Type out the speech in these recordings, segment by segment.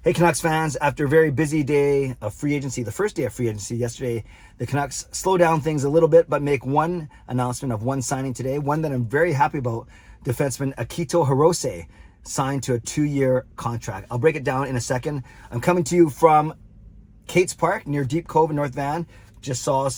Hey Canucks fans, after a very busy day of free agency, the first day of free agency yesterday, the Canucks slow down things a little bit, but make one announcement of one signing today, one that I'm very happy about. Defenseman Akito Hirose signed to a 2-year contract. I'll break it down in a second. I'm coming to you from Kate's Park near Deep Cove in North Van. Just saw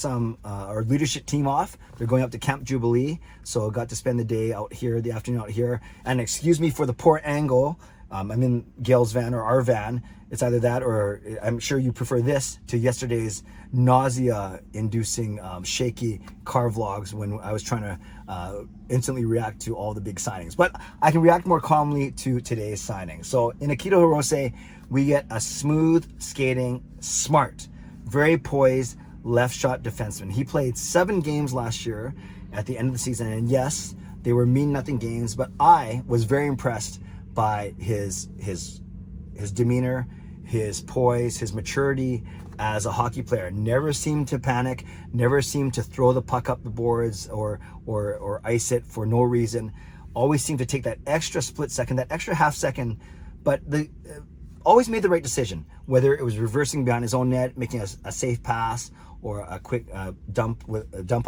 our leadership team off. They're going up to Camp Jubilee, so I got to spend the day out here, the afternoon out here. And excuse me for the poor angle. I'm in Gail's van or our van. It's either that or I'm sure you prefer this to yesterday's nausea-inducing shaky car vlogs when I was trying to instantly react to all the big signings. But I can react more calmly to today's signing. So in Akito Hirose, we get a smooth skating, smart, very poised left shot defenseman. He played 7 games last year at the end of the season. And yes, they were mean-nothing games, but I was very impressed by his demeanor, his poise, his maturity as a hockey player. Never seemed to panic, never seemed to throw the puck up the boards or ice it for no reason. Always seemed to take that extra split second, that extra half second, but always made the right decision, whether it was reversing behind his own net, making a safe pass, or a quick dump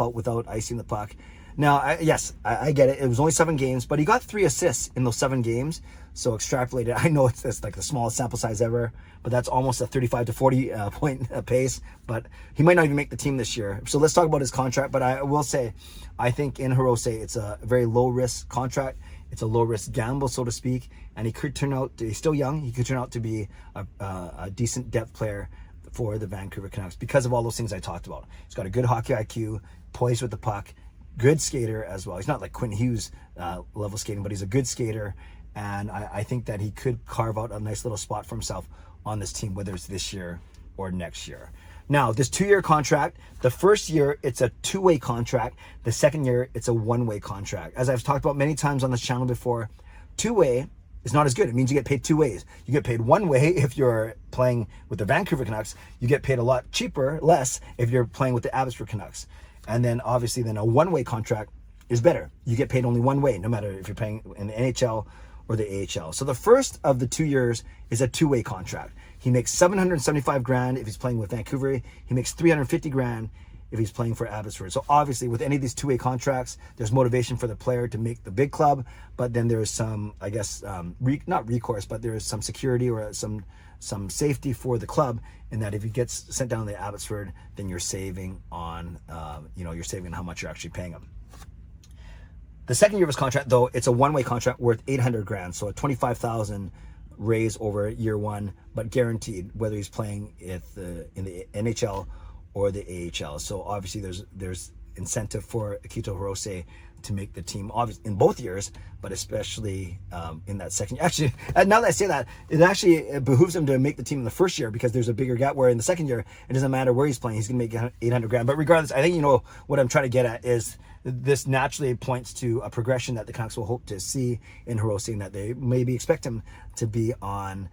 out without icing the puck. Now, I get it. It was only 7 games, but he got 3 assists in those 7 games. So extrapolated, I know it's like the smallest sample size ever, but that's almost a 35 to 40 point pace. But he might not even make the team this year. So let's talk about his contract. But I will say, I think in Hirose, it's a very low risk contract. It's a low risk gamble, so to speak. And he could turn out, he's still young, he could turn out to be a decent depth player for the Vancouver Canucks because of all those things I talked about. He's got a good hockey IQ, poised with the puck, good skater as well. He's not like Quinn Hughes level skating, but he's a good skater. And I think that he could carve out a nice little spot for himself on this team, whether it's this year or next year. Now, this 2-year contract, the first year, it's a 2-way contract. The second year, it's a 1-way contract. As I've talked about many times on this channel before, 2-way is not as good. It means you get paid 2 ways. You get paid 1 way if you're playing with the Vancouver Canucks. You get paid a lot cheaper, less, if you're playing with the Abbotsford Canucks. And then obviously then a 1-way contract is better. You get paid only 1 way, no matter if you're playing in the NHL or the AHL. So the first of the 2 years is a 2-way contract. He makes $775,000 if he's playing with Vancouver. He makes $350,000 if he's playing for Abbotsford. So obviously with any of these 2-way contracts, there's motivation for the player to make the big club, but then there's some, I guess, not recourse, but there is some security or some safety for the club in that if he gets sent down to Abbotsford, then you're saving on, you're saving on how much you're actually paying him. The second year of his contract, though, it's a 1-way contract worth $800,000, so a $25,000 raise over year 1, but guaranteed whether he's playing in the NHL or the AHL. So obviously there's incentive for Akito Hirose to make the team, obviously in both years, but especially in that second. Actually, now that I say that, it behooves him to make the team in the first year because there's a bigger gap. Where in the second year, it doesn't matter where he's playing; he's going to make $800,000. But regardless, I think you know what I'm trying to get at is this naturally points to a progression that the Canucks will hope to see in Hirose, and that they maybe expect him to be on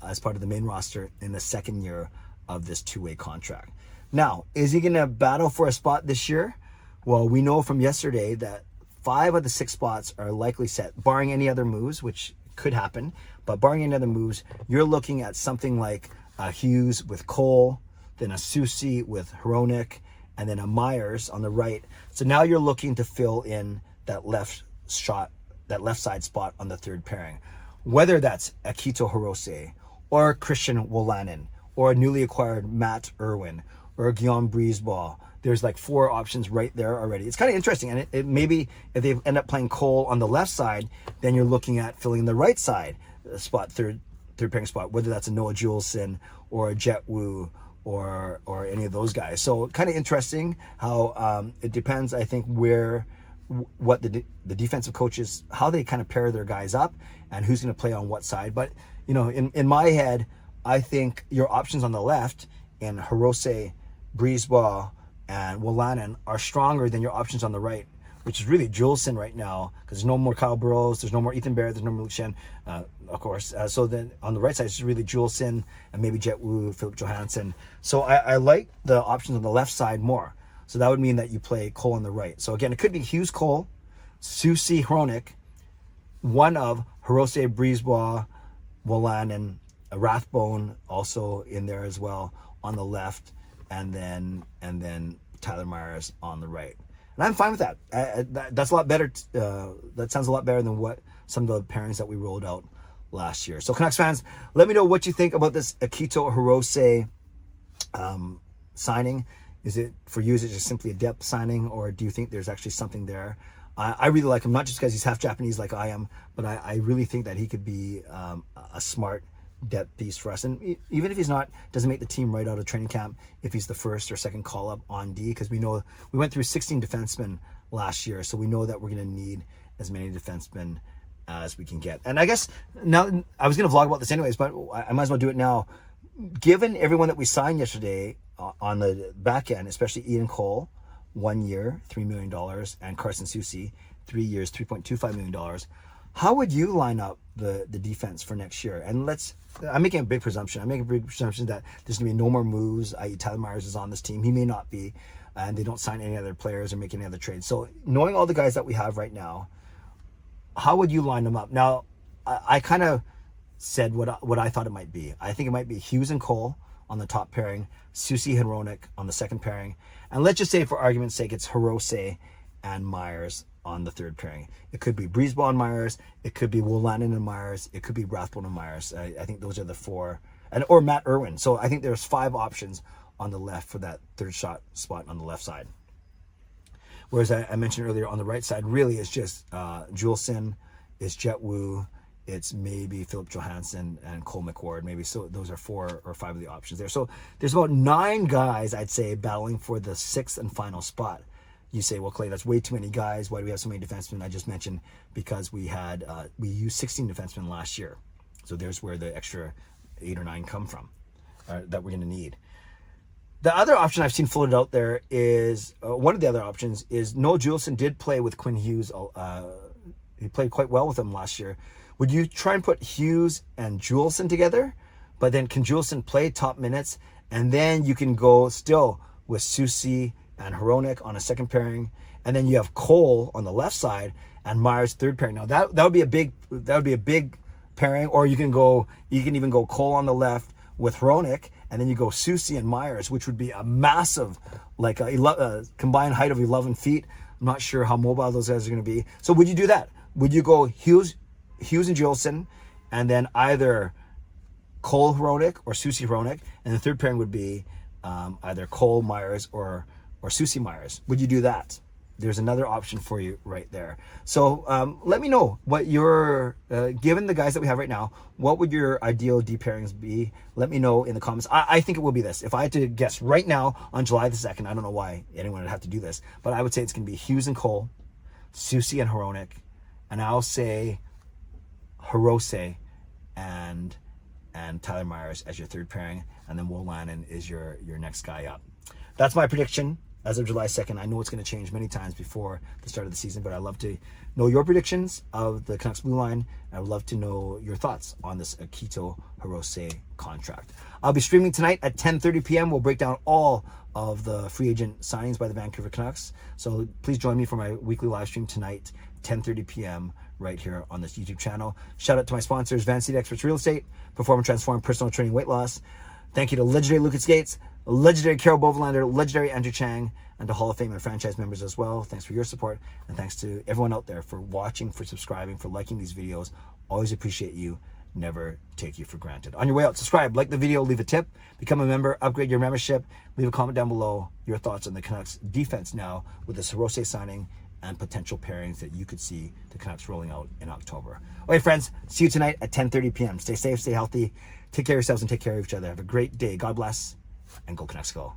as part of the main roster in the second year of this 2-way contract. Now, is he going to battle for a spot this year? Well, we know from yesterday that 5 of the 6 spots are likely set, barring any other moves, which could happen. But barring any other moves, you're looking at something like a Hughes with Cole, then a Susi with Hronek, and then a Myers on the right. So now you're looking to fill in that left side spot on the third pairing. Whether that's Akito Hirose or Christian Wolanin or a newly acquired Matt Irwin or Guillaume Brisebois. There's like 4 options right there already. It's kind of interesting. And it maybe if they end up playing Cole on the left side, then you're looking at filling the right side spot, third pairing spot, whether that's a Noah Juleson or a Jet Wu or any of those guys. So kind of interesting how it depends, I think, what the defensive coaches, how they kind of pair their guys up and who's going to play on what side. But, you know, in my head, I think your options on the left in Hirose, Brisebois, and Wolanin are stronger than your options on the right, which is really Juleson right now, because there's no more Kyle Burrows, there's no more Ethan Bear, there's no more Luke Shen, of course. So then on the right side, it's really Juleson and maybe Jet Wu, Philip Johansson. So I like the options on the left side more. So that would mean that you play Cole on the right. So again, it could be Hughes Cole, Susi Hronek, one of Hirose, Brisebois, Wolanin, a Rathbone also in there as well on the left, and then Tyler Myers on the right. And I'm fine with that. That's a lot better. That sounds a lot better than what some of the pairings that we rolled out last year. So Canucks fans, let me know what you think about this Akito Hirose signing. Is it, for you, is it just simply a depth signing, or do you think there's actually something there? I really like him, not just because he's half Japanese like I am, but I really think that he could be a smart depth piece for us. And even if he's not, doesn't make the team right out of training camp, if he's the first or second call up on D, because we know we went through 16 defensemen last year, so we know that we're going to need as many defensemen as we can get. And I guess now, I was going to vlog about this anyways, but I might as well do it now. Given everyone that we signed yesterday on the back end, especially Ian Cole, 1 year, $3 million, and Carson Soucy, 3 years, $3.25 million, how would you line up the defense for next year? And I'm making a big presumption. I'm making a big presumption that there's going to be no more moves, i.e. Tyler Myers is on this team. He may not be, and they don't sign any other players or make any other trades. So knowing all the guys that we have right now, how would you line them up? Now, I kind of said what I thought it might be. I think it might be Hughes and Cole on the top pairing, Soucy and Hronek on the second pairing, and let's just say, for argument's sake, it's Hirose and Myers on the third pairing. It could be Breezeball and Myers, it could be Bovenlander and Myers, it could be Rathbone and Myers. I think those are the four, or Matt Irwin. So I think there's 5 options on the left for that third shot spot on the left side. Whereas I mentioned earlier, on the right side, really it's just Juleson, it's Jet Wu, it's maybe Philip Johansson and Cole McWard, maybe. So those are 4 or 5 of the options there. So there's about 9 guys, I'd say, battling for the 6th and final spot. You say, well, Clay, that's way too many guys. Why do we have so many defensemen? I just mentioned because we used 16 defensemen last year. So there's where the extra 8 or 9 come from that we're going to need. The other option I've seen floated out there is, one of the other options is Noah Juleson did play with Quinn Hughes. He played quite well with him last year. Would you try and put Hughes and Juleson together? But then can Juleson play top minutes? And then you can go still with Soucy and Hronek on a second pairing. And then you have Cole on the left side and Myers third pairing. Now that would be a big pairing. Or you can even go Cole on the left with Hronek, and then you go Soucy and Myers, which would be a massive, like a combined height of 11 feet. I'm not sure how mobile those guys are going to be. So would you do that? Would you go Hughes and Juleson, and then either Cole Hronek or Soucy Hronek, and the third pairing would be either Cole Myers or Soucy Myers? Would you do that? There's another option for you right there. So let me know what your, given the guys that we have right now, what would your ideal D pairings be? Let me know in the comments. I think it will be this. If I had to guess right now on July the 2nd, I don't know why anyone would have to do this, but I would say it's going to be Hughes and Cole, Soucy and Hronek, and I'll say Hirose and Tyler Myers as your third pairing, and then Will Lannon is your next guy up. That's my prediction as of July 2nd. I know it's going to change many times before the start of the season, but I'd love to know your predictions of the Canucks blue line. I would love to know your thoughts on this Akito Hirose contract. I'll be streaming tonight at 10:30 p.m. We'll break down all of the free agent signings by the Vancouver Canucks. So please join me for my weekly live stream tonight, 10:30 p.m. right here on this YouTube channel. Shout out to my sponsors, Van City Experts Real Estate, Perform and Transform Personal Training Weight Loss. Thank you to legendary Lucas Gates, legendary Carol Bovenlander, legendary Andrew Chang, and to Hall of Fame and franchise members as well. Thanks for your support, and thanks to everyone out there for watching, for subscribing, for liking these videos. Always appreciate you. Never take you for granted. On your way out, subscribe, like the video, leave a tip, become a member, upgrade your membership, leave a comment down below your thoughts on the Canucks defense now with this Hirose signing and potential pairings that you could see the Canucks rolling out in October. Okay, friends, see you tonight at 10:30 p.m. Stay safe, stay healthy, take care of yourselves, and take care of each other. Have a great day. God bless, and go Canucks go.